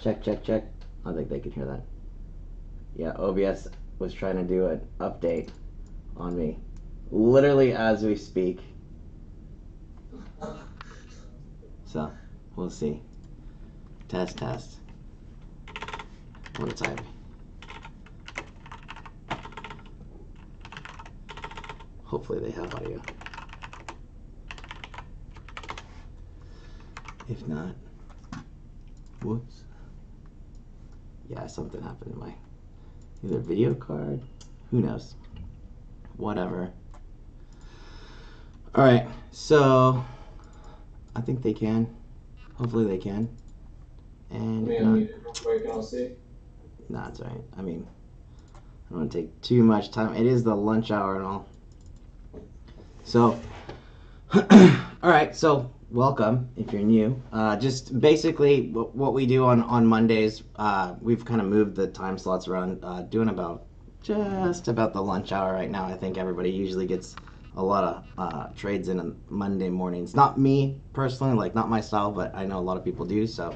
Check, check, check. I don't think they can hear that. Yeah, OBS was trying to do an update on me. Literally as we speak. So, we'll see. Test, test. What's Ivy? Hopefully they have audio. If not, whoops. Yeah, something happened to my either video card. Who knows? Whatever. All right, so I think they can. Hopefully they can. And I'll see. Nah, it's all right. I mean, I don't want to take too much time. It is the lunch hour and all. So, all right. So, welcome if you're new. Just basically what we do on Mondays, we've kind of moved the time slots around, doing just about the lunch hour right now. I think everybody usually gets a lot of trades in on Monday mornings. Not me personally, like not my style, but I know a lot of people do. So,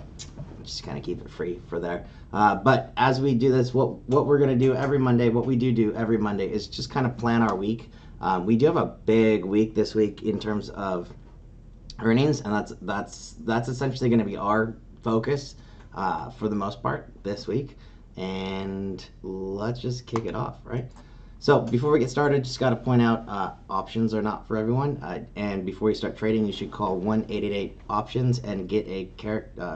just kind of keep it free for there. But as we do this, what we're gonna do every Monday, what we do every Monday is just kind of plan our week. We do have a big week this week in terms of earnings, and that's essentially going to be our focus for the most part this week. And let's just kick it off, right? So before we get started, just got to point out options are not for everyone. And before you start trading, you should call 1-888-OPTIONS and get a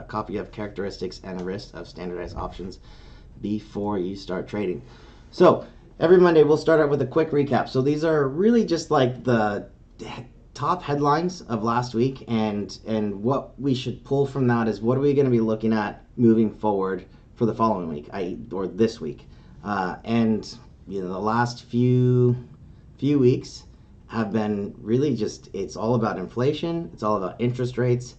copy of Characteristics and a List of Standardized Options before you start trading. So every Monday, we'll start out with a quick recap. So these are really just like the top headlines of last week, and what we should pull from that is what are we going to be looking at moving forward for the following week, or this week. And the last few weeks have been really just, it's all about inflation, it's all about interest rates,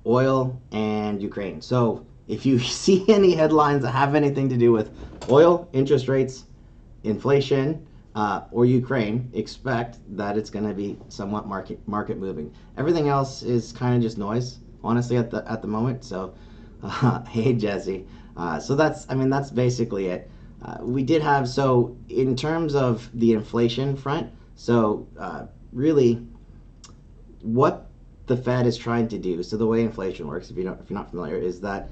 oil, and Ukraine. So if you see any headlines that have anything to do with oil, interest rates, inflation, or Ukraine, expect that it's going to be somewhat market moving. Everything else is kind of just noise, honestly, at the moment. So, hey Jesse. So that's basically it. We did have, so in terms of the inflation front, so really what the Fed is trying to do. So the way inflation works, if you're not familiar, is that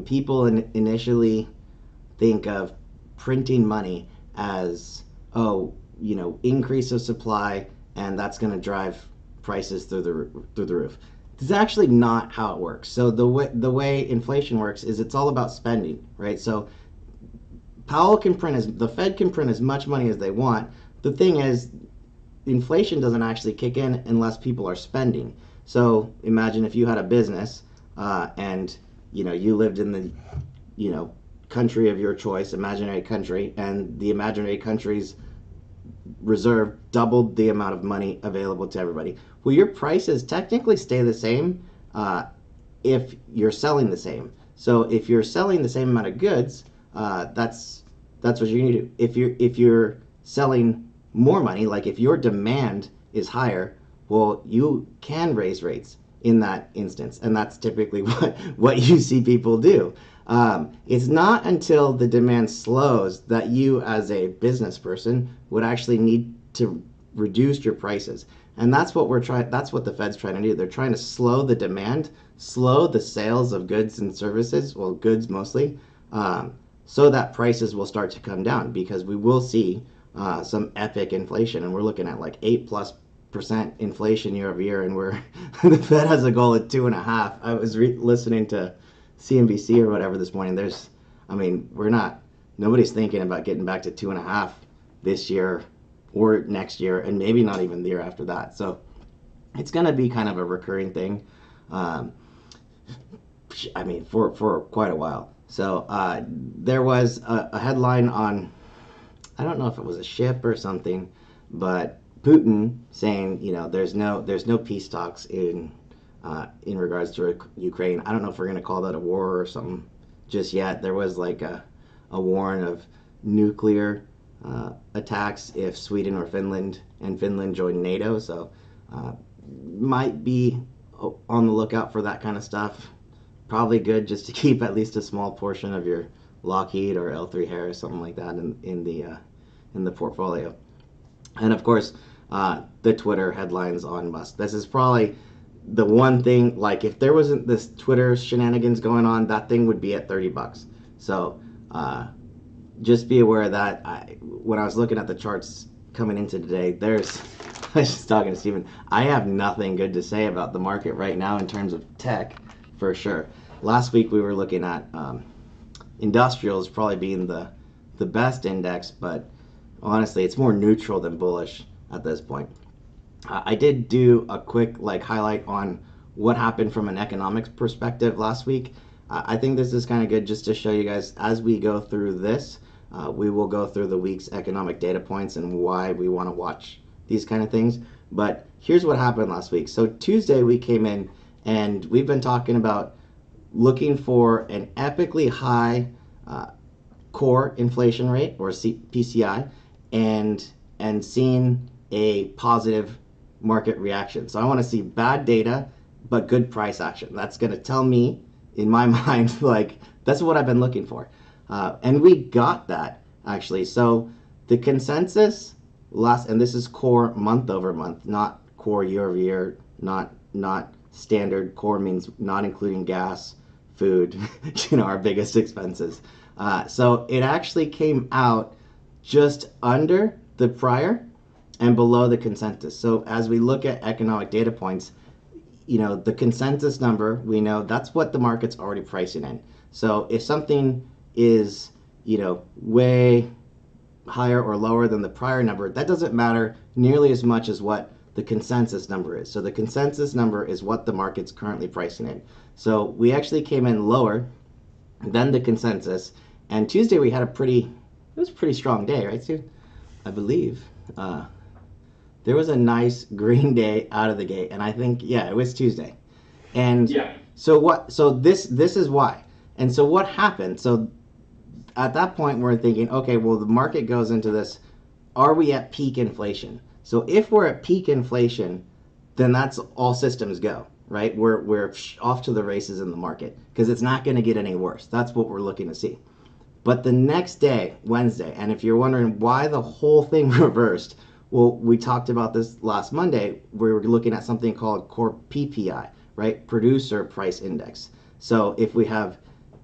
people initially think of printing money as increase of supply, and that's going to drive prices through the roof. This is actually not how it works. So the way inflation works is it's all about spending, right? So the Fed can print as much money as they want. The thing is, inflation doesn't actually kick in unless people are spending. So imagine if you had a business, and you lived in the country of your choice, imaginary country, and the imaginary country's reserve doubled the amount of money available to everybody. Well, your prices technically stay the same if you're selling the same. So if you're selling the same amount of goods, that's what you need to do. If you're selling more money, like if your demand is higher, well, you can raise rates in that instance, and that's typically what you see people do. It's not until the demand slows that you, as a business person, would actually need to reduce your prices, and that's what That's what the Fed's trying to do. They're trying to slow the demand, slow the sales of goods and services, well, goods mostly, so that prices will start to come down, because we will see some epic inflation, and we're looking at like 8+% inflation year over year, and the Fed has a goal at 2.5. I was listening to CNBC or whatever this morning. Nobody's thinking about getting back to 2.5 this year or next year, and maybe not even the year after that. So it's going to be kind of a recurring thing, for quite a while. So there was a headline on, I don't know if it was a ship or something, but Putin saying, there's no peace talks in regards to Ukraine. I don't know if we're going to call that a war or something just yet. There was like a warning of nuclear attacks if Sweden or Finland join NATO. So might be on the lookout for that kind of stuff. probably good just to keep at least a small portion of your Lockheed or L3 Harris, something like that, in the portfolio. And of course, the Twitter headlines on Musk. This is probably the one thing. Like, if there wasn't this Twitter shenanigans going on, that thing would be at $30. So just be aware of that. When I was looking at the charts coming into today, I was just talking to Steven. I have nothing good to say about the market right now in terms of tech, for sure. Last week we were looking at industrials probably being the best index, but honestly, it's more neutral than bullish at this point. I did do a quick highlight on what happened from an economics perspective last week. I think this is kind of good just to show you guys as we go through this. We will go through the week's economic data points and why we want to watch these kind of things. But here's what happened last week. So Tuesday we came in and we've been talking about looking for an epically high core inflation rate, or PCI, and seeing a positive market reaction. So I want to see bad data but good price action. That's going to tell me in my mind, that's what I've been looking for. And we got that, actually. So the consensus and this is core month over month, not core year over year, not standard. Core means not including gas, food, our biggest expenses. So it actually came out just under the prior and below the consensus. So as we look at economic data points, the consensus number, we know that's what the market's already pricing in. So if something is, way higher or lower than the prior number, that doesn't matter nearly as much as what the consensus number is. So the consensus number is what the market's currently pricing in. So we actually came in lower than the consensus. And Tuesday we had it was a pretty strong day, right, Stu? I believe. There was a nice green day out of the gate, and I think, it was Tuesday. And yeah. So this is why. And so what happened? So at that point we're thinking, okay, well, the market goes into this, are we at peak inflation? So if we're at peak inflation, then that's all systems go, right? We're off to the races in the market because it's not going to get any worse. That's what we're looking to see. But the next day, Wednesday, and if you're wondering why the whole thing reversed, well, we talked about this last Monday. We were looking at something called core PPI, right? Producer Price Index. So if we have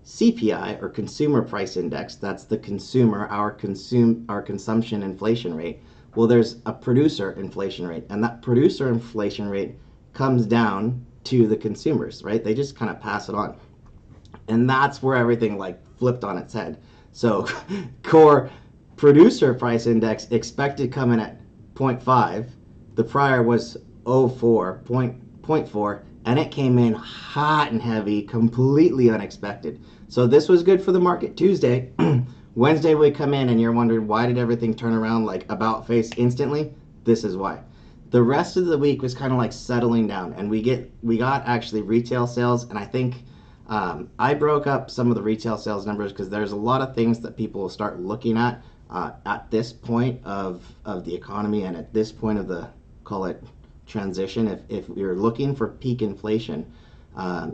CPI, or Consumer Price Index, that's the consumer, our consumption inflation rate. Well, there's a producer inflation rate, and that producer inflation rate comes down to the consumers, right? They just kind of pass it on. And that's where everything flipped on its head. So core producer price index expected to come in at 0.5. The prior was 0.4, and it came in hot and heavy, completely unexpected. So this was good for the market Tuesday. Wednesday we come in and you're wondering, why did everything turn around about face instantly? This is why. The rest of the week was kind of settling down, and we got actually retail sales, and I think I broke up some of the retail sales numbers because there's a lot of things that people will start looking at this point of the economy and at this point of the, call it, transition. If you're looking for peak inflation,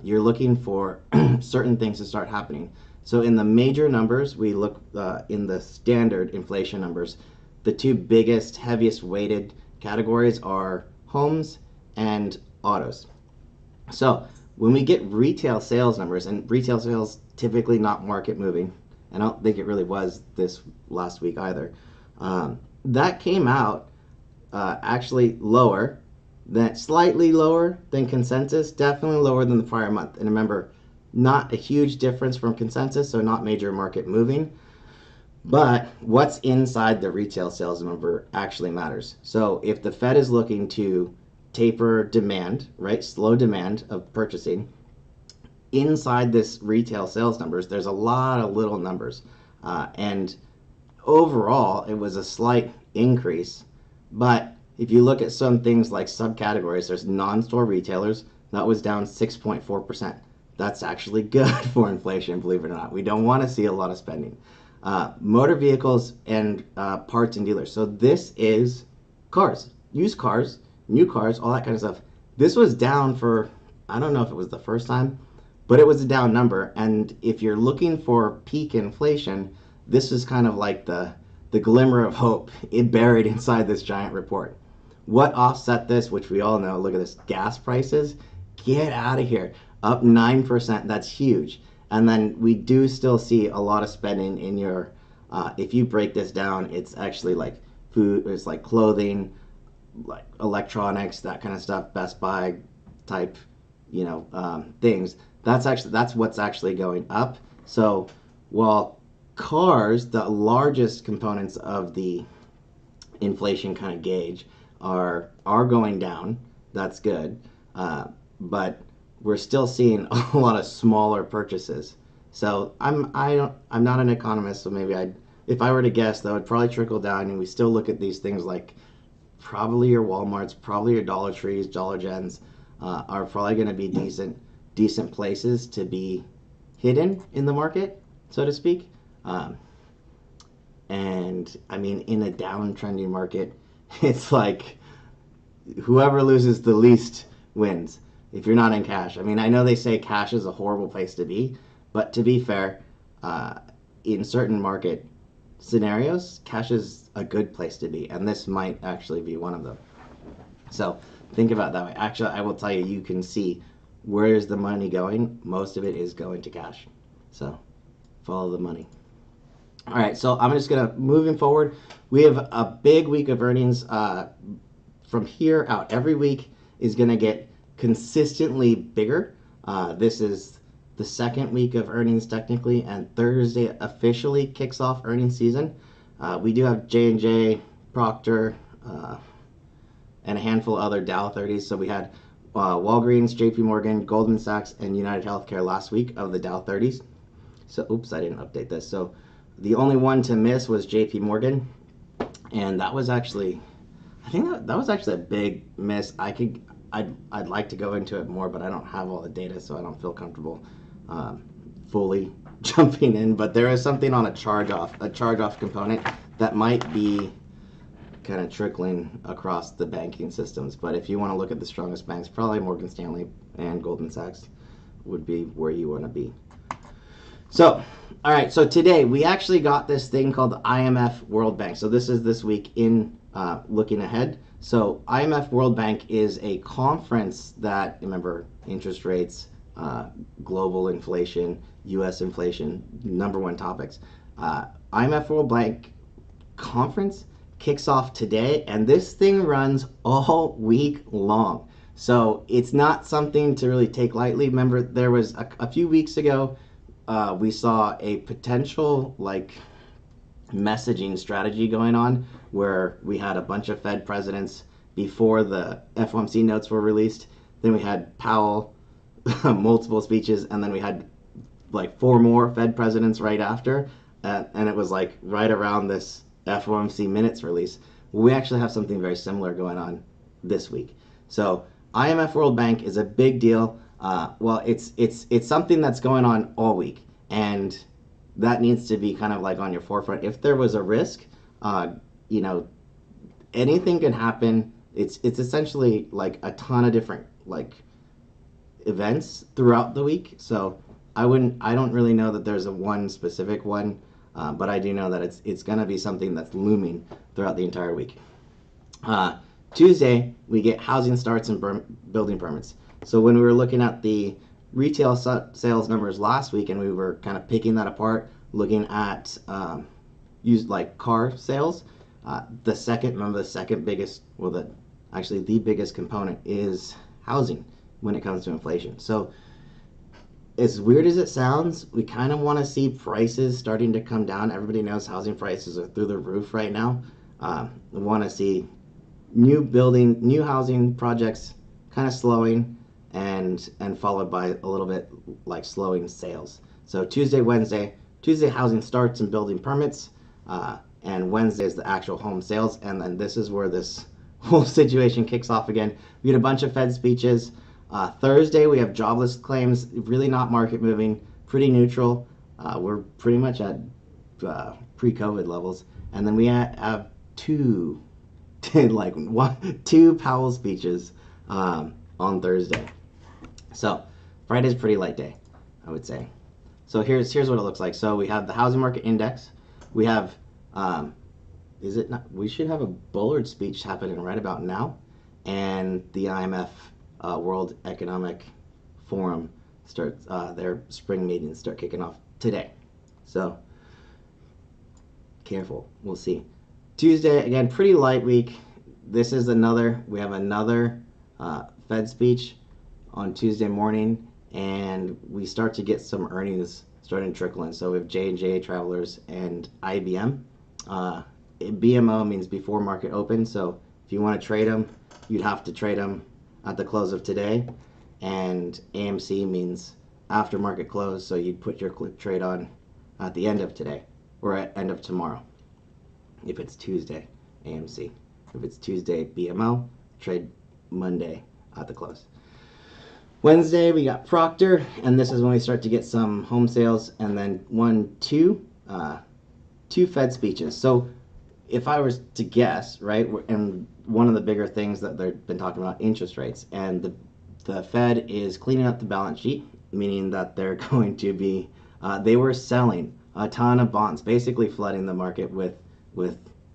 you're looking for certain things to start happening. So in the major numbers, we look in the standard inflation numbers, the two biggest, heaviest weighted categories are homes and autos. So when we get retail sales numbers, and retail sales typically not market moving, and I don't think it really was this last week either, that came out actually lower, slightly lower than consensus, definitely lower than the prior month. And remember, not a huge difference from consensus, so not major market moving. But what's inside the retail sales number actually matters. So if the Fed is looking to taper demand, right, slow demand of purchasing, inside this retail sales numbers, there's a lot of little numbers. And overall, it was a slight increase. But if you look at some things like subcategories, there's non-store retailers, that was down 6.4%. That's actually good for inflation, believe it or not. We don't want to see a lot of spending. Motor vehicles and parts and dealers. So this is cars, used cars, new cars, all that kind of stuff. This was down for, I don't know if it was the first time, but it was a down number. And if you're looking for peak inflation, this is kind of like the glimmer of hope buried inside this giant report. What offset this, which we all know, look at this, gas prices, get out of here, up 9%, that's huge. And then we do still see a lot of spending in your, if you break this down, it's actually like food, it's like clothing, like electronics, that kind of stuff, Best Buy type, things. That's what's actually going up. So while cars, the largest components of the inflation kind of gauge, are going down. That's good, but we're still seeing a lot of smaller purchases. So I'm not an economist, so maybe if I were to guess, though, it'd probably trickle down, and we still look at these things like probably your WalMarts, probably your Dollar Trees, Dollar Gens, are probably going to be decent places to be hidden in the market, so to speak. And I mean, in a downtrending market, it's like whoever loses the least wins if you're not in cash. I mean, I know they say cash is a horrible place to be, but to be fair, in certain market scenarios, cash is a good place to be, and this might actually be one of them. So think about it that way. Actually, I will tell you, you can see where is the money going. Most of it is going to cash. So follow the money. All right, so I'm just going to, moving forward, we have a big week of earnings. From here out, every week is going to get consistently bigger. This is the second week of earnings technically, and Thursday officially kicks off earnings season. We do have J&J, Procter, and a handful of other Dow 30s. So we had Walgreens, JP Morgan, Goldman Sachs, and United Healthcare last week of the Dow 30s. So, oops, I didn't update this. So the only one to miss was JP Morgan, and that was actually, I think that was actually a big miss. I'd like to go into it more, but I don't have all the data, so I don't feel comfortable fully jumping in. But there is something on a charge-off component that might be kind of trickling across the banking systems. But if you want to look at the strongest banks, probably Morgan Stanley and Goldman Sachs would be where you want to be. So, all right, so today we actually got this thing called the IMF World Bank. So this is this week in looking ahead. So IMF World Bank is a conference that, remember, interest rates, global inflation, U.S. inflation, #1 topics. IMF World Bank conference kicks off today, and this thing runs all week long. So it's not something to really take lightly. Remember, there was a few weeks ago, we saw a potential messaging strategy going on where we had a bunch of Fed presidents before the FOMC notes were released. Then we had Powell, multiple speeches, and then we had 4 more Fed presidents right after, and it was right around this FOMC minutes release. We actually have something very similar going on this week. So IMF World Bank is a big deal. Well, it's something that's going on all week, and that needs to be kind of on your forefront. If there was a risk, anything can happen. It's essentially a ton of different events throughout the week. So I don't really know that there's a one specific one, but I do know that it's going to be something that's looming throughout the entire week. Tuesday, we get housing starts and building permits. So when we were looking at the retail sales numbers last week, and we were kind of picking that apart, looking at used car sales, the second biggest, the biggest component is housing when it comes to inflation. So as weird as it sounds, we kind of want to see prices starting to come down. Everybody knows housing prices are through the roof right now. We want to see new housing projects kind of slowing, and followed by a little bit slowing sales. So Tuesday housing starts and building permits, and Wednesday is the actual home sales, and then this is where this whole situation kicks off again. We get a bunch of Fed speeches. Thursday we have jobless claims, really not market moving, pretty neutral. We're pretty much at pre-COVID levels, and then we have two Powell speeches on Thursday. So Friday's a pretty light day. I would say. So here's what it looks like. So we have the housing market index. We have, is it not? We should have a Bullard speech happening right about now, and the IMF World Economic Forum starts their spring meetings start kicking off today. So careful. We'll see. Tuesday again, pretty light week. This is we have another Fed speech on Tuesday morning, and we start to get some earnings starting to trickle in. So we have J&J, Travelers, and IBM. BMO means before market open, so if you want to trade them, you'd have to trade them at the close of today, and AMC means after market close, so you'd put your clip trade on at the end of today or at end of tomorrow. If it's Tuesday, AMC. If it's Tuesday, BMO, trade Monday at the close. Wednesday, we got Procter, and this is when we start to get some home sales, and then two Fed speeches. So if I was to guess, right, and one of the bigger things that they've been talking about, interest rates, and the Fed is cleaning up the balance sheet, meaning that they're going to be, they were selling a ton of bonds, basically flooding the market with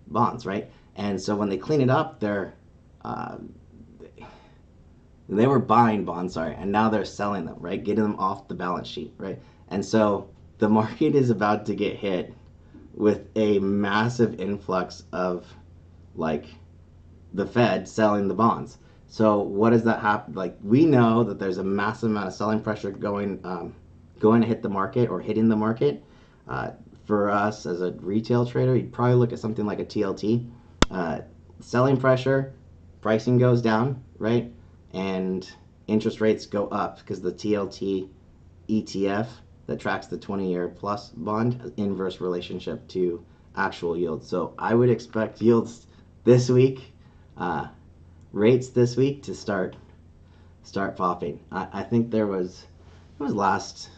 bonds, right? And so when they clean it up, they were buying bonds, sorry, and now they're selling them, right? Getting them off the balance sheet, right? And so the market is about to get hit with a massive influx of, like, the Fed selling the bonds. So what does that happen? Like, we know that there's a massive amount of selling pressure going to hit the market or hitting the market. For us as a retail trader, you'd probably look at something like a TLT. Selling pressure, pricing goes down, right? And interest rates go up because the TLT ETF that tracks the 20-year plus bond has inverse relationship to actual yields. So I would expect yields this week, rates this week to start popping. I think the last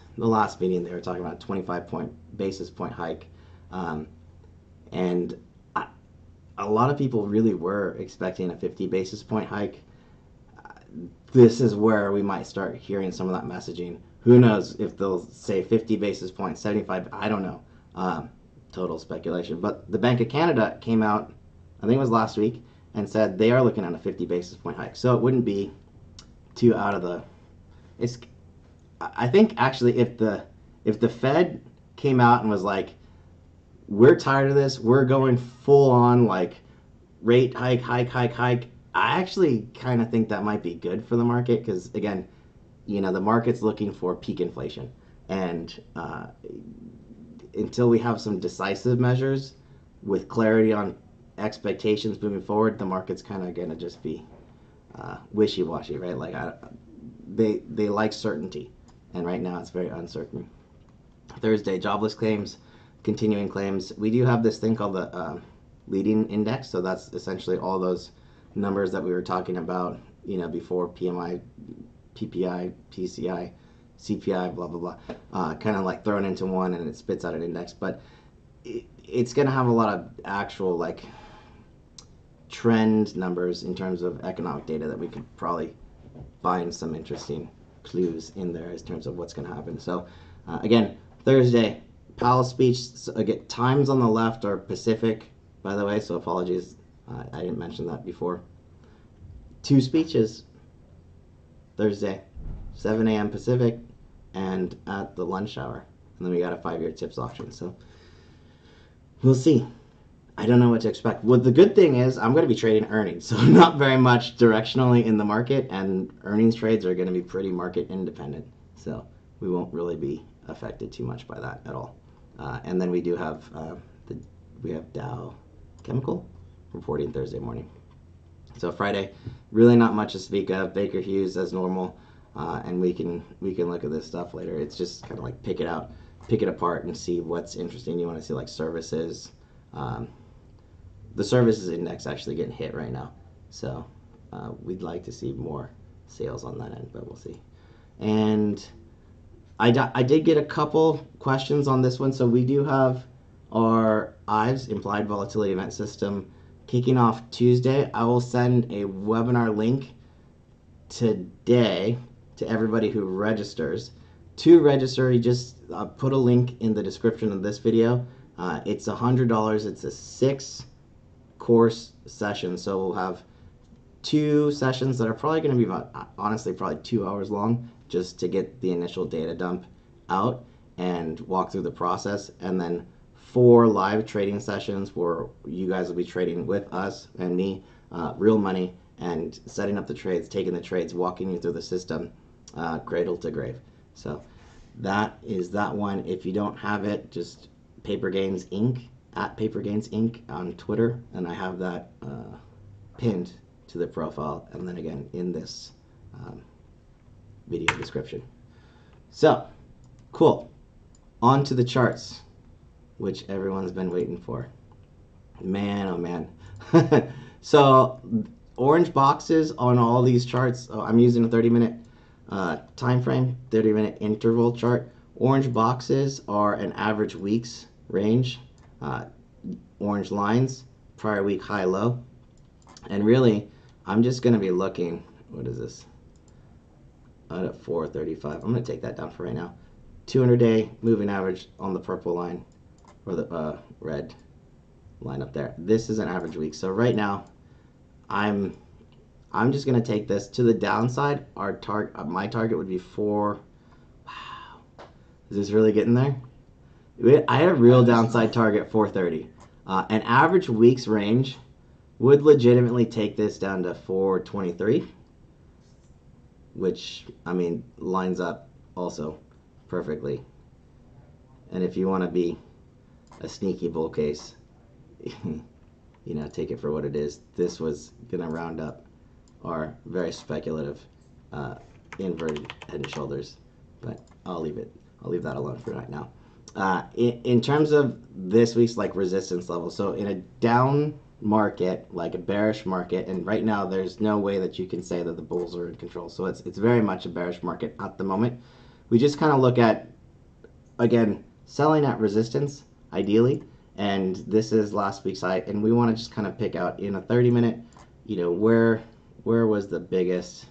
meeting they were talking about a 25 basis point hike, and a lot of people really were expecting a 50 basis point hike. This is where we might start hearing some of that messaging. Who knows if they'll say 50 basis points, 75, I don't know. Total speculation. But the Bank of Canada came out, I think it was last week, and said they are looking at a 50 basis point hike. So it wouldn't be too out of the... I think actually if the Fed came out and was like, we're tired of this, we're going full on like rate hike, I actually kind of think that might be good for the market because, again, the market's looking for peak inflation. And until we have some decisive measures with clarity on expectations moving forward, the market's kind of going to just be wishy-washy, right? Like they like certainty, and right now it's very uncertain. Thursday, jobless claims, continuing claims. We do have this thing called the leading index, so that's essentially all those numbers that we were talking about, before: PMI, PPI, PCI, CPI, blah, blah, blah, kind of like thrown into one, and it spits out an index. But it's going to have a lot of actual, like, trend numbers in terms of economic data that we could probably find some interesting clues in there in terms of what's going to happen. So, again, Thursday, Powell's speech. So, again, times on the left are Pacific, by the way, so apologies. I didn't mention that before. 2 speeches Thursday, 7 a.m. Pacific, and at the lunch hour. And then we got a 5-year tips auction. So we'll see. I don't know what to expect. Well, the good thing is I'm going to be trading earnings, so not very much directionally in the market, and earnings trades are going to be pretty market independent. So we won't really be affected too much by that at all. And then we do have Dow Chemical reporting Thursday morning. So Friday, really not much to speak of. Baker Hughes as normal, and we can look at this stuff later. It's just kind of like pick it apart and see what's interesting. You want to see like services. The services index actually getting hit right now, so we'd like to see more sales on that end, but we'll see. And I did get a couple questions on this one. So we do have our IVES, Implied Volatility Event System, kicking off Tuesday. I will send a webinar link today to everybody who registers To register, you just put a link in the description of this video. It's $100. It's a 6-course session, so we'll have 2 sessions that are probably going to be about, honestly, probably 2 hours long, just to get the initial data dump out and walk through the process, and then 4 live trading sessions where you guys will be trading with us and me, real money, and setting up the trades, taking the trades, walking you through the system, cradle to grave. So that is that one. If you don't have it, just Paper Gains Inc. at Paper Gains Inc. on Twitter, and I have that pinned to the profile, and then again in this video description. So cool. On to the charts, which everyone's been waiting for. Man, oh man. So orange boxes on all these charts. I'm using a 30-minute time frame, 30-minute interval chart. Orange boxes are an average weeks range. Orange lines, prior week high low. And really, I'm just going to be looking, what is this? At 435. I'm going to take that down for right now. 200-day moving average on the purple line, or the red line up there. This is an average week. So right now, I'm just going to take this to the downside. My target would be 4. Wow. Is this really getting there? I had a real downside target, 430. An average week's range would legitimately take this down to 423, which, I mean, lines up also perfectly. And if you want to be a sneaky bull case, you know, take it for what it is. This was going to round up our very speculative inverted head and shoulders, but I'll leave that alone for right now. In terms of this week's like resistance level, so in a down market, like a bearish market, and right now there's no way that you can say that the bulls are in control, so it's very much a bearish market at the moment. We just kind of look at, again, selling at resistance ideally, and this is last week's high, and we want to just kind of pick out in a 30-minute, you know, where was the biggest,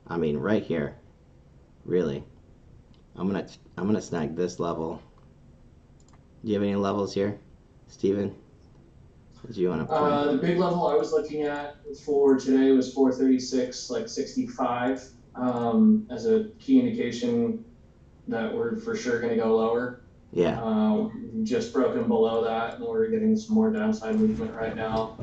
I mean, right here, really. I'm gonna snag this level. Do you have any levels here, Steven? Do you want to the big level I was looking at for today was 436, like 65, as a key indication that we're for sure going to go lower. Yeah. Just broken below that, and we're getting some more downside movement right now.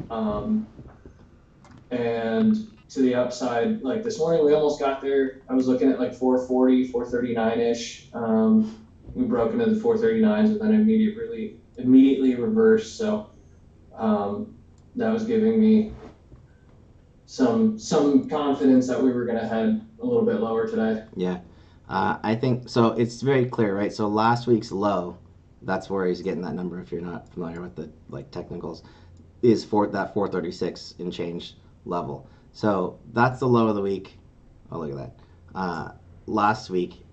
And to the upside, like this morning, we almost got there. I was looking at like 440, 439-ish. We broke into the 439s and then immediately reversed. So that was giving me some confidence that we were going to head a little bit lower today. Yeah. I think, so it's very clear, right? So last week's low, that's where he's getting that number, if you're not familiar with the like technicals, is for that 436 and change level. So that's the low of the week. Oh, look at that. Last week,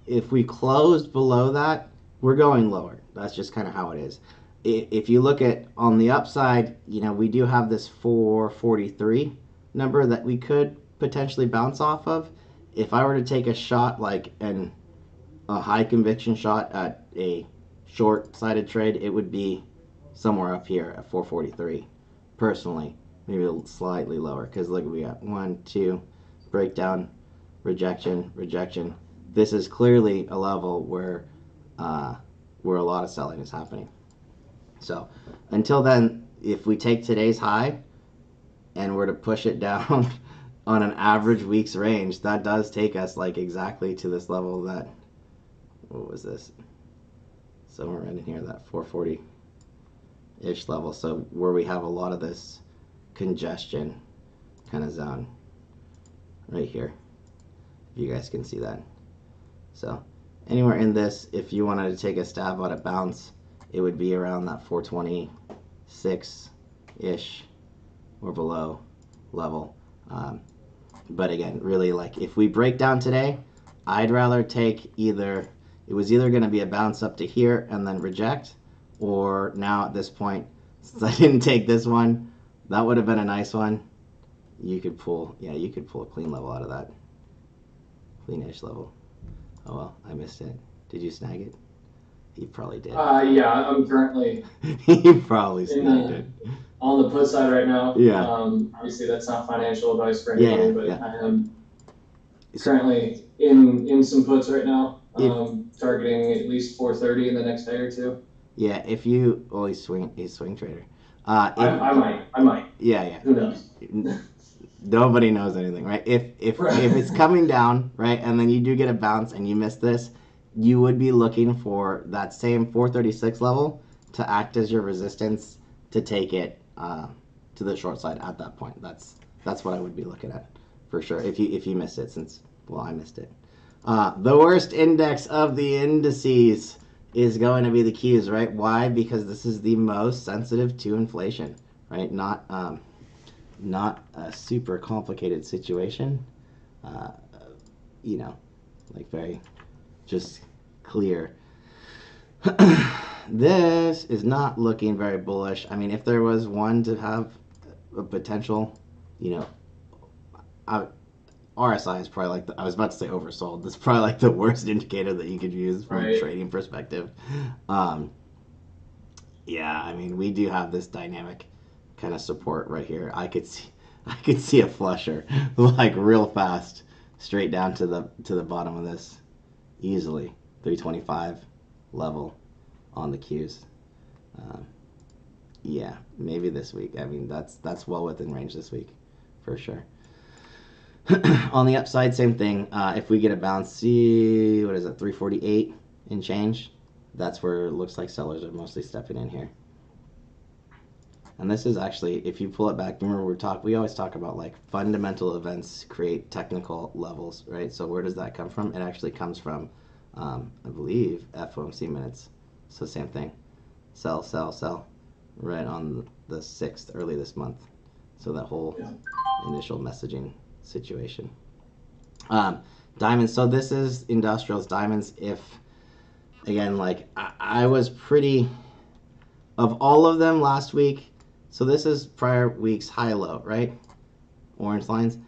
if we closed below that, we're going lower. That's just kind of how it is. If you look at on the upside, you know, we do have this 443 number that we could potentially bounce off of. If I were to take a shot, like a high conviction shot at a short-sided trade, it would be somewhere up here at 443. Personally, maybe slightly lower, because look, we got 1, 2, breakdown, rejection, rejection. This is clearly a level where a lot of selling is happening. So until then, if we take today's high and we're to push it down on an average week's range, that does take us like exactly to this level that, what was this? Somewhere in here, that 440-ish level. So where we have a lot of this congestion kind of zone right here. If you guys can see that. So anywhere in this, if you wanted to take a stab at a bounce, it would be around that 426-ish or below level. But again, really, like if we break down today, I'd rather take it was either going to be a bounce up to here and then reject, or now at this point, since I didn't take this one, that would have been a nice one. You could pull a clean level out of that. Clean-ish level. Oh well, I missed it. Did you snag it? You probably did. Yeah, I'm currently You probably in snagged the it. on the put side right now. Yeah. Obviously, that's not financial advice for Yeah, anybody, but yeah. I am So currently in some puts right now, if targeting at least 430 in the next day or two. yeah, if you always swing, he's a swing trader. If I might. yeah, Who knows? yeah. Nobody knows anything, right? If it's Right. coming down, right, and then you do get a bounce and you miss this, you would be looking for that same 436 level to act as your resistance to take it to the short side at that point. That's what I would be looking at for sure. If you miss it, since well I missed it. The worst index of the indices is going to be the Qs, right? Why? Because this is the most sensitive to inflation, right? Not a super complicated situation. Uh, you know, like very just clear. This is not looking very bullish. I mean, if there was one to have a potential, you know, I, RSI is probably like I was about to say oversold. This is probably like the worst indicator that you could use from a Right. trading perspective. Um, yeah, I mean, we do have this dynamic kind of support right here. I could see a flusher like real fast straight down to the bottom of this easily 325 level on the Qs. Um, yeah, maybe this week. I mean, that's well within range this week for sure. On the upside, same thing. If we get a bounce, see what is it, 348 and change. That's where it looks like sellers are mostly stepping in here. And this is actually, if you pull it back, remember we always talk about like fundamental events create technical levels, right? So where does that come from? It actually comes from, I believe, FOMC minutes. So same thing, sell, sell, sell, right on the 6th, early this month. So that whole initial messaging situation. Diamonds. So this is industrials diamonds. If again, like I was pretty of all of them last week. So this is prior week's high low, right? Orange lines.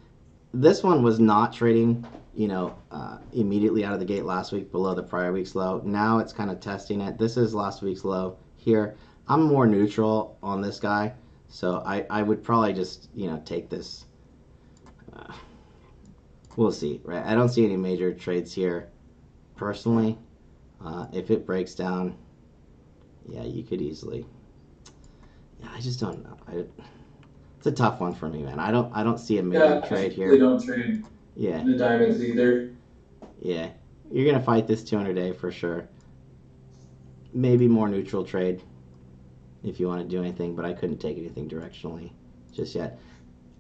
This one was not trading, immediately out of the gate last week below the prior week's low. Now it's kind of testing it. This is last week's low here. I'm more neutral on this guy, so I would probably just take this. We'll see, right? I don't see any major trades here personally. If it breaks down, yeah, you could easily. Yeah, I just don't know. It's a tough one for me, man. I don't see a major Yeah, I trade typically here. don't trade Yeah, the diamonds either. yeah. You're gonna fight this 200-day for sure. Maybe more neutral trade if you want to do anything, but I couldn't take anything directionally just yet.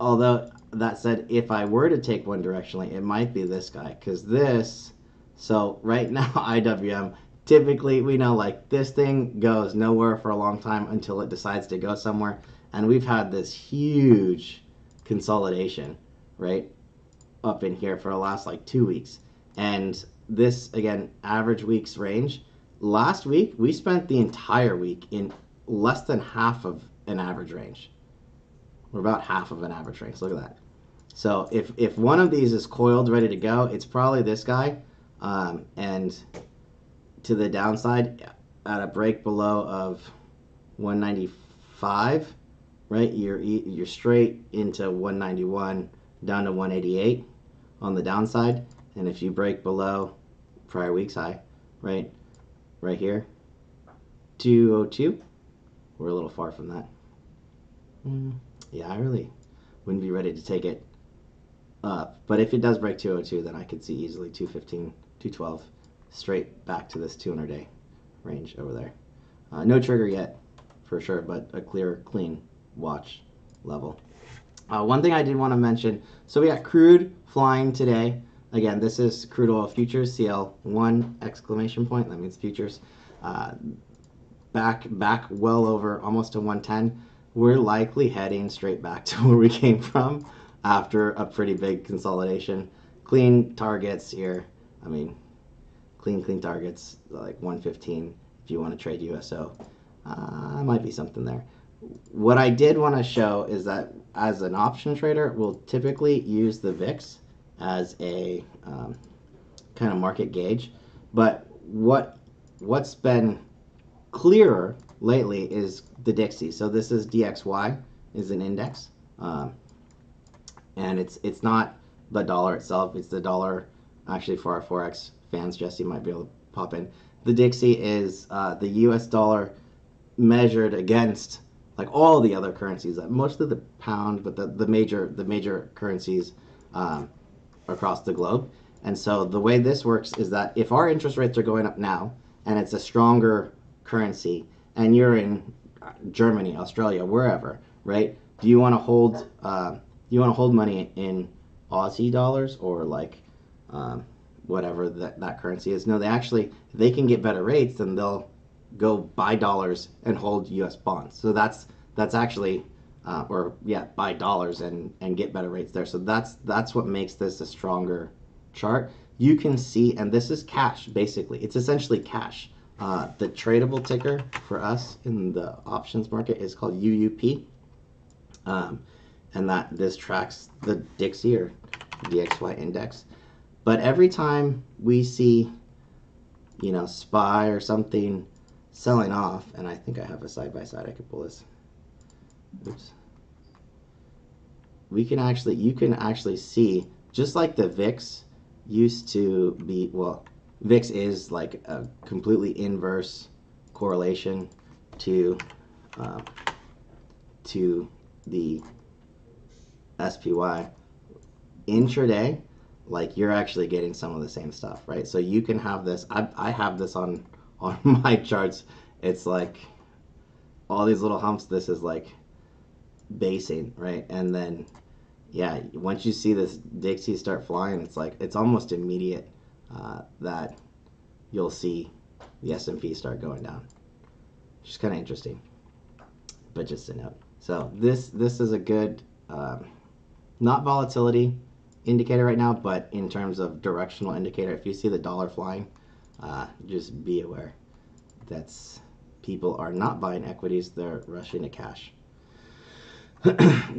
Although that said, if I were to take one directionally, it might be this guy because this. So right now, IWM. Typically, we know like this thing goes nowhere for a long time until it decides to go somewhere, and we've had this huge consolidation, right, up in here for the last like 2 weeks, and this again average weeks range. Last week we spent the entire week in less than half of an average range. We're about half of an average range. Look at that. So if one of these is coiled, ready to go, it's probably this guy. And to the downside, at a break below of 195, right? You're straight into 191 down to 188 on the downside. And if you break below prior week's high, right here, 202, we're a little far from that. Yeah, I really wouldn't be ready to take it up. But if it does break 202, then I could see easily 215, 212, straight back to this 200-day range over there. No trigger yet, for sure, but a clear, clean watch level. One thing I did want to mention, so we got crude flying today. Again, this is crude oil futures, CL1 exclamation point. That means futures. Back well over almost to 110. We're likely heading straight back to where we came from after a pretty big consolidation. Clean targets here. I mean, clean targets like 115 if you want to trade USO. Might be something there. What I did want to show is that as an option trader, we'll typically use the VIX as a kind of market gauge. But what's been clearer lately is the Dixie. So this is DXY, is an index, and it's not the dollar itself. It's the dollar. Actually, for our forex fans, Jesse might be able to pop in. The Dixie is the U.S. dollar measured against like all the other currencies, mostly the pound, but the major currencies across the globe. And so the way this works is that if our interest rates are going up now, and it's a stronger currency, and you're in Germany, Australia, wherever, right? Do you want to hold? You want to hold money in Aussie dollars or like whatever that currency is? No, they can get better rates, then they'll go buy dollars and hold U.S. bonds. So that's actually buy dollars and get better rates there. So that's what makes this a stronger chart. You can see, and this is cash basically. It's essentially cash. The tradable ticker for us in the options market is called UUP, and this tracks the Dixie or DXY index. But every time we see, SPY or something selling off, and I think I have a side by side. I could pull this. Oops. You can actually see, just like the VIX used to be, well, VIX is like a completely inverse correlation to the SPY. Intraday, like you're actually getting some of the same stuff, right? So you can have this. I have this on my charts. It's like all these little humps. This is like basing, right? And then once you see this Dixie start flying, it's almost immediate that you'll see the S&P start going down, which is kind of interesting, but just a note. So this is a good not volatility indicator right now, but in terms of directional indicator. If you see the dollar flying, just be aware that's people are not buying equities, they're rushing to cash.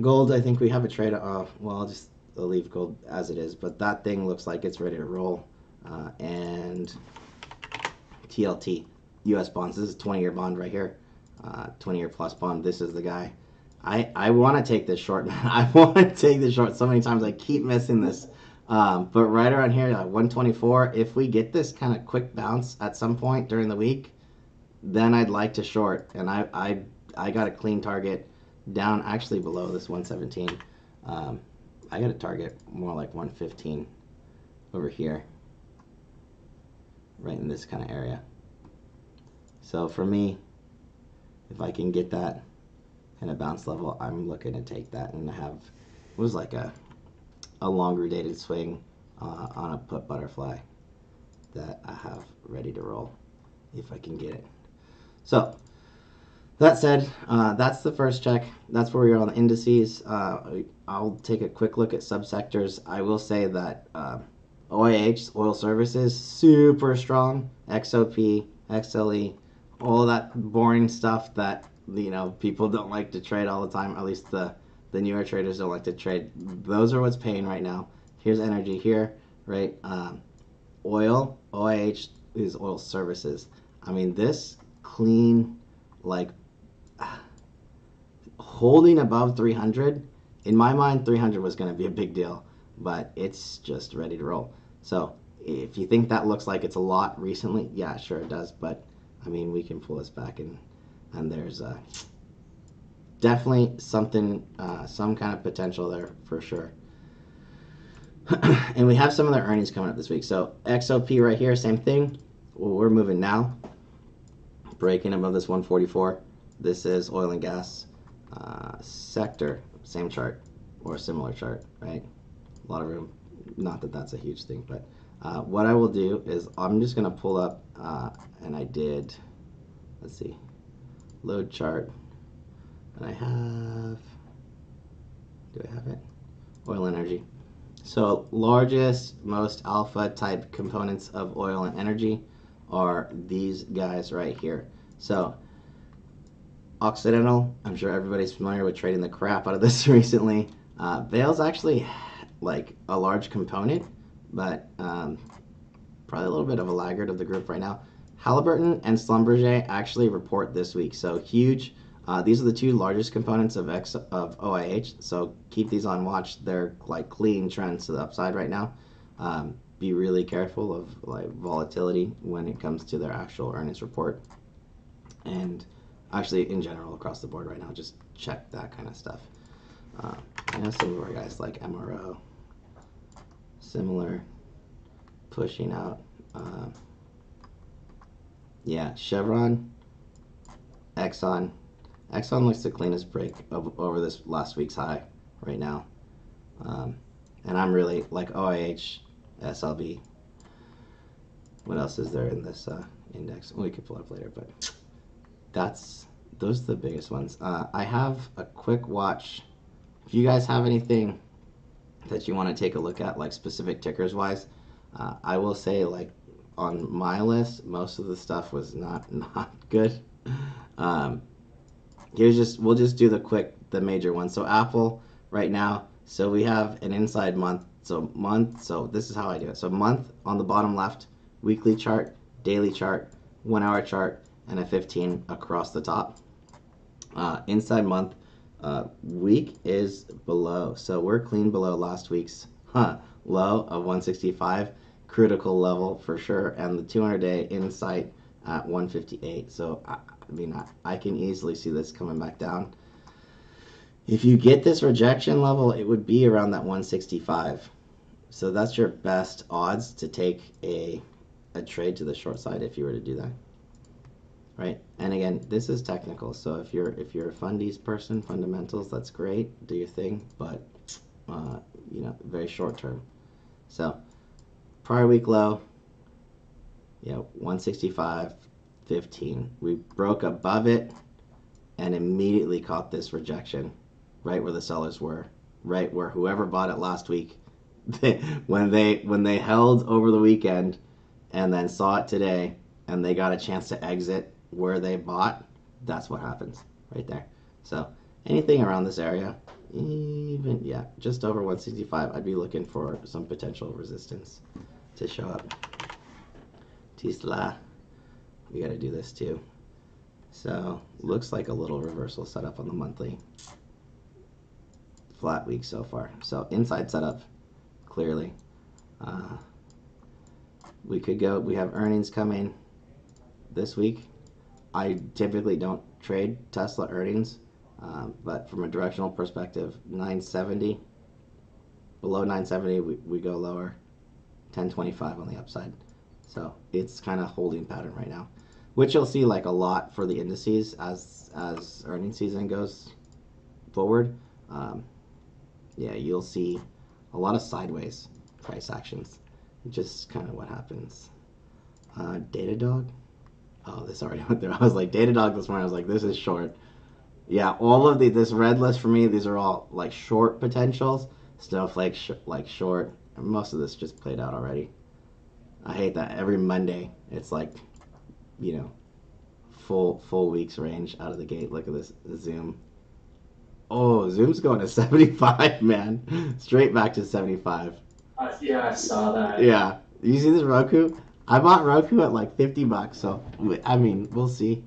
Gold, I think we have a trade off. Well, I'll leave gold as it is, but that thing looks like it's ready to roll. And TLT, US bonds. This is a 20-year bond right here, 20-year plus bond. This is the guy. I want to take this short. I want to take this short so many times. I keep missing this. But right around here, 124, if we get this kind of quick bounce at some point during the week, then I'd like to short. And I got a clean target down actually below this 117. I got a target more like 115 over here, right in this kind of area. So for me, if I can get that kind of bounce level, I'm looking to take that and have it was like a longer dated swing on a put butterfly that I have ready to roll if I can get it. So that said, that's the first check. That's where we are on the indices. I'll take a quick look at subsectors. I will say that OIH, oil services, super strong. XOP, XLE, all of that boring stuff that people don't like to trade all the time. At least the newer traders don't like to trade. Those are what's paying right now. Here's energy here, right? Oil, OIH is oil services. I mean, this clean, like holding above 300. In my mind, 300 was going to be a big deal, but it's just ready to roll. So if you think that looks like it's a lot recently, yeah, sure it does. But I mean, we can pull this back and there's definitely something, some kind of potential there for sure. And we have some of their earnings coming up this week. So XOP right here, same thing. Well, we're moving now, breaking above this 144. This is oil and gas sector, same chart or similar chart, right? A lot of room. Not that that's a huge thing, but what I will do is I'm just going to pull up, and I did, let's see, load chart, and I have, do I have it? Oil and energy. So largest, most alpha type components of oil and energy are these guys right here. So Occidental, I'm sure everybody's familiar with trading the crap out of this recently. Vale's actually like a large component, but probably a little bit of a laggard of the group right now. Halliburton and Schlumberger actually report this week, so huge. These are the two largest components of OIH, so keep these on watch. They're like clean trends to the upside right now. Be really careful of like volatility when it comes to their actual earnings report, and actually in general across the board right now. Just check that kind of stuff. I know some of our guys like MRO, similar, pushing out. Yeah, Chevron, Exxon. Exxon looks the cleanest break over this last week's high right now. And I'm really like OIH, SLB. What else is there in this index? We could pull up later, but those are the biggest ones. I have a quick watch. If you guys have anything that you want to take a look at, like specific tickers wise, I will say like on my list, most of the stuff was not good. We'll just do the major ones. So Apple right now. So we have an inside month. So this is how I do it. So month on the bottom left, weekly chart, daily chart, 1 hour chart, and a 15 across the top. Inside month, week is below. So we're clean below last week's low of 165, critical level for sure, and the 200-day insight at 158. So I can easily see this coming back down. If you get this rejection level, it would be around that 165. So that's your best odds to take a trade to the short side if you were to do that. Right? And again, this is technical. So if you're a fundies person, fundamentals, that's great. Do your thing, but very short term. So prior week low, 165.15. We broke above it and immediately caught this rejection right where the sellers were, right where whoever bought it last week, when they held over the weekend and then saw it today and they got a chance to exit where they bought, that's what happens right there. So anything around this area, even just over 165, I'd be looking for some potential resistance to show up. Tesla, we got to do this too. So looks like a little reversal setup on the monthly. Flat week so far. So inside setup, clearly. We have earnings coming this week. I typically don't trade Tesla earnings, but from a directional perspective, 970, below 970 we go lower, 1025 on the upside. So it's kind of holding pattern right now, which you'll see like a lot for the indices as earnings season goes forward. You'll see a lot of sideways price actions. Just kind of what happens. Datadog. Oh, this already went there. I was like, Datadog this morning. I was like, this is short. Yeah, all of this red list for me, these are all like short potentials. Snowflake like short. And most of this just played out already. I hate that every Monday it's like, full week's range out of the gate. Look at this Zoom. Oh, Zoom's going to 75, man. Straight back to 75. Yeah, I saw that. Yeah. You see this Roku? I bought Roku at like $50, so we'll see.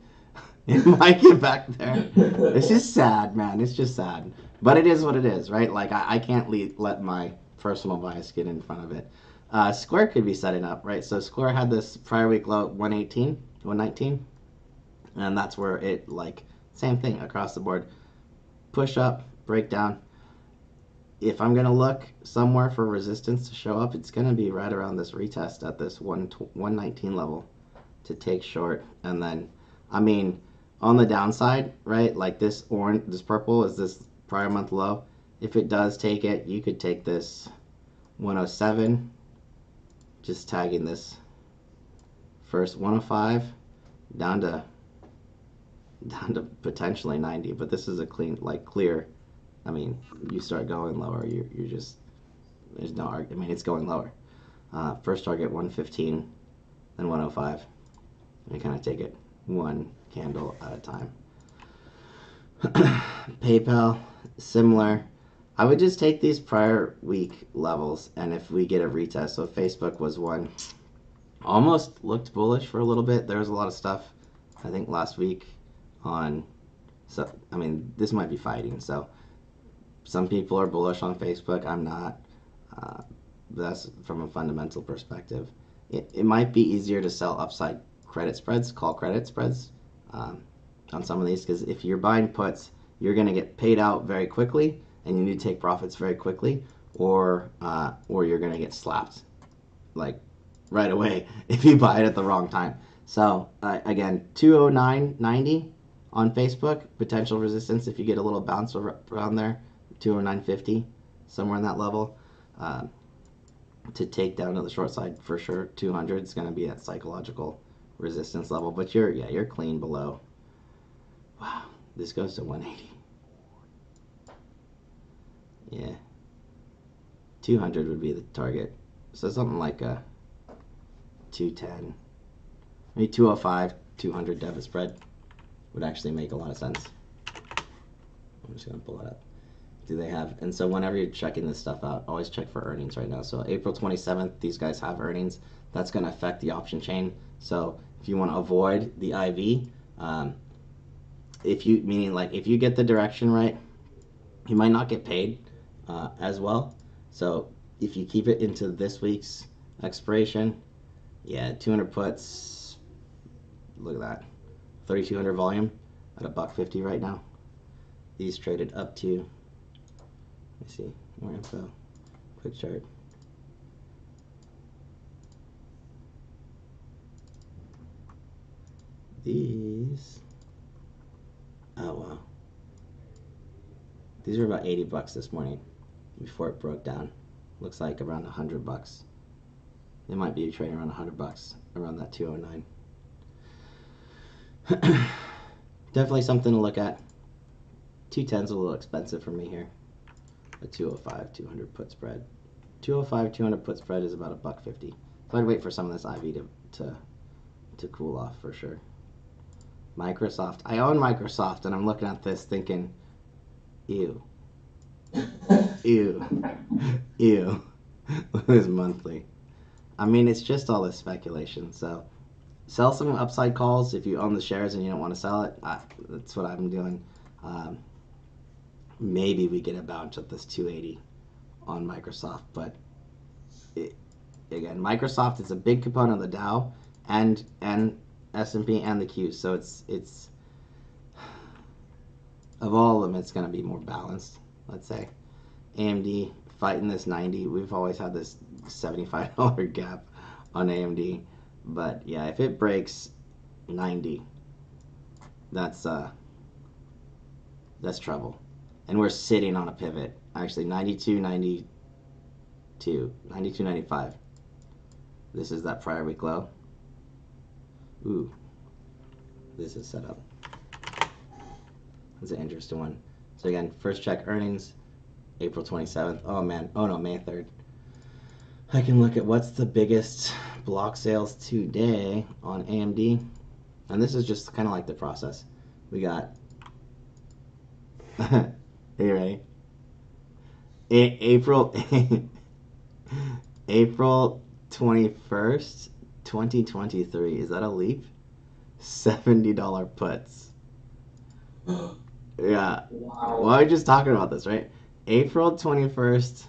It might get back there. It's just sad, man. It's just sad. But it is what it is, right? Like, I can't let my personal bias get in front of it. Square could be setting up, right? So Square had this prior week low 119, and that's where it, like, same thing across the board. Push up, break down. If I'm going to look somewhere for resistance to show up, it's going to be right around this retest at this 119 level to take short. And then, on the downside, right, like this purple is this prior month low. If it does take it, you could take this 107, just tagging this first 105 down to potentially 90, but this is a clear. You start going lower, you're just, there's no argument. It's going lower. First target 115, then 105. And you kind of take it one candle at a time. PayPal, similar. I would just take these prior week levels, and if we get a retest, so Facebook was one almost looked bullish for a little bit. There was a lot of stuff, I think, last week on. So I mean, this might be fighting. So some people are bullish on Facebook. I'm not. Uh, that's from a fundamental perspective. It might be easier to sell upside credit spreads, call credit spreads, on some of these, because if you're buying puts, you're going to get paid out very quickly, and you need to take profits very quickly, or you're going to get slapped like right away if you buy it at the wrong time. So again, 209.90 on Facebook, potential resistance if you get a little bounce around there, 209.50, somewhere in that level. To take down to the short side for sure. 200 is going to be at psychological resistance level, but you're clean below. Wow, this goes to 180. Yeah, 200 would be the target. So something like a 210, maybe 205, 200 debit spread would actually make a lot of sense. I'm just going to pull it up. Do they have, and so whenever you're checking this stuff out, always check for earnings right now. So April 27th, these guys have earnings. That's going to affect the option chain. So if you want to avoid the IV, if you get the direction right, you might not get paid as well. So if you keep it into this week's expiration, yeah, 200 puts, look at that, 3,200 volume at $1.50 right now. These traded up to, let's see, more info, quick chart. These, oh wow, these were about $80 this morning before it broke down. Looks like around $100. They might be trading around $100 around that 209. Definitely something to look at. 210's a little expensive for me here. A 205, 200 put spread. 205, 200 put spread is about $1.50. So I'd wait for some of this IV to cool off for sure. Microsoft. I own Microsoft, and I'm looking at this thinking, ew. Ew. Ew. This monthly. I mean, it's just all this speculation. So sell some upside calls if you own the shares and you don't want to sell it. That's what I'm doing. Maybe we get a bounce at this 280 on Microsoft, but again, Microsoft is a big component of the Dow and S&P and the Q, so it's of all of them, it's going to be more balanced, let's say. AMD fighting this 90. We've always had this $75 gap on AMD, but yeah, if it breaks 90, that's trouble. And we're sitting on a pivot. Actually, 92, 92, 92, 95. This is that prior week low. Ooh, this is set up. That's an interesting one. So again, first check earnings, April 27th. Oh man, oh no, May 3rd. I can look at what's the biggest block sales today on AMD. And this is just kind of like the process. We got, are you ready? April 21st, 2023. Is that a leap? $70 puts. Yeah. Wow. Well, we just talking about this, right? April 21st.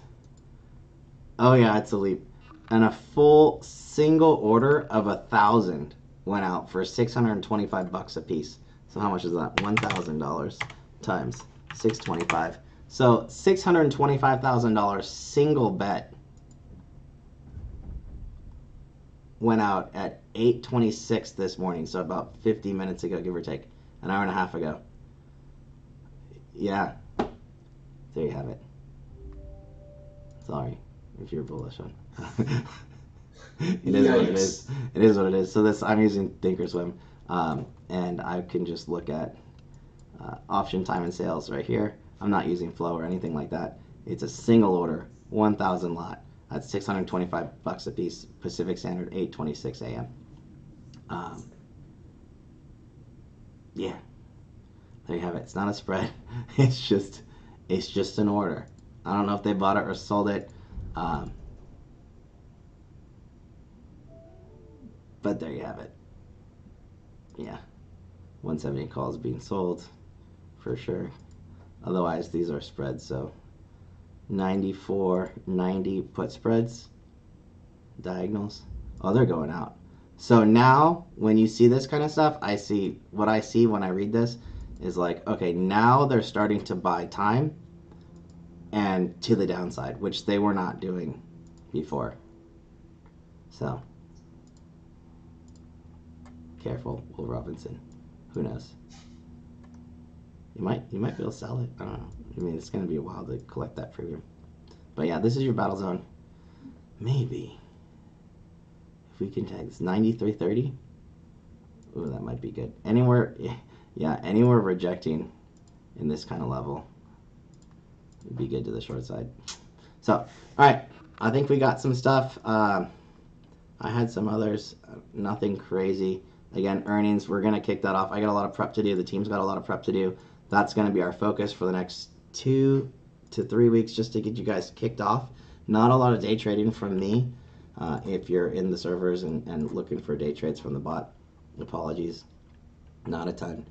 Oh yeah, it's a leap. And a full single order of 1,000 went out for $625 a piece. So how much is that? $1,000 times 625. So $625,000 single bet went out at 8:26 this morning. So about 50 minutes ago, give or take, an hour and a half ago. Yeah, there you have it. Sorry if you're bullish on. It is what it is. It is what it is. So this, I'm using Thinkorswim, and I can just look at option time and sales right here. I'm not using flow or anything like that. It's a single order, 1,000 lot. That's $625 a piece. Pacific Standard, 8:26 a.m. Yeah, there you have it. It's not a spread. It's just an order. I don't know if they bought it or sold it. But there you have it. Yeah, 170 calls being sold for sure. Otherwise, these are spreads. So 94, 90 put spreads, diagonals. Oh, they're going out. So now, when you see this kind of stuff, what I see when I read this is like, okay, now they're starting to buy time and to the downside, which they were not doing before. So careful, Will Robinson. Who knows? You might be able to sell it. I don't know. I mean, it's going to be a while to collect that premium. But yeah, this is your battle zone. Maybe if we can tag this 93.30. Ooh, that might be good. Anywhere, yeah, anywhere rejecting in this kind of level would be good to the short side. So, all right, I think we got some stuff. I had some others, nothing crazy. Again, earnings, we're going to kick that off. I got a lot of prep to do. The team's got a lot of prep to do. That's going to be our focus for the next 2 to 3 weeks just to get you guys kicked off. Not a lot of day trading from me. If you're in the servers and looking for day trades from the bot, apologies, not a ton.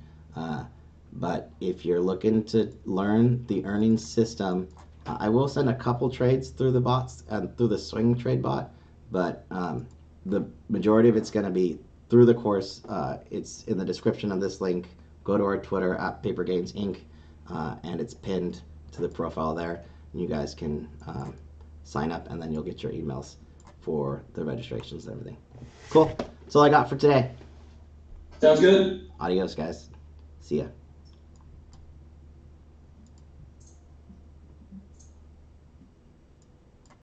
But if you're looking to learn the earnings system, I will send a couple trades through the bots and through the swing trade bot, but the majority of it's going to be through the course. It's in the description of this link. Go to our Twitter at Paper Games Inc. And it's pinned to the profile there. And you guys can sign up, and then you'll get your emails for the registrations and everything. Cool. That's all I got for today. Sounds good. Adios, guys. See ya.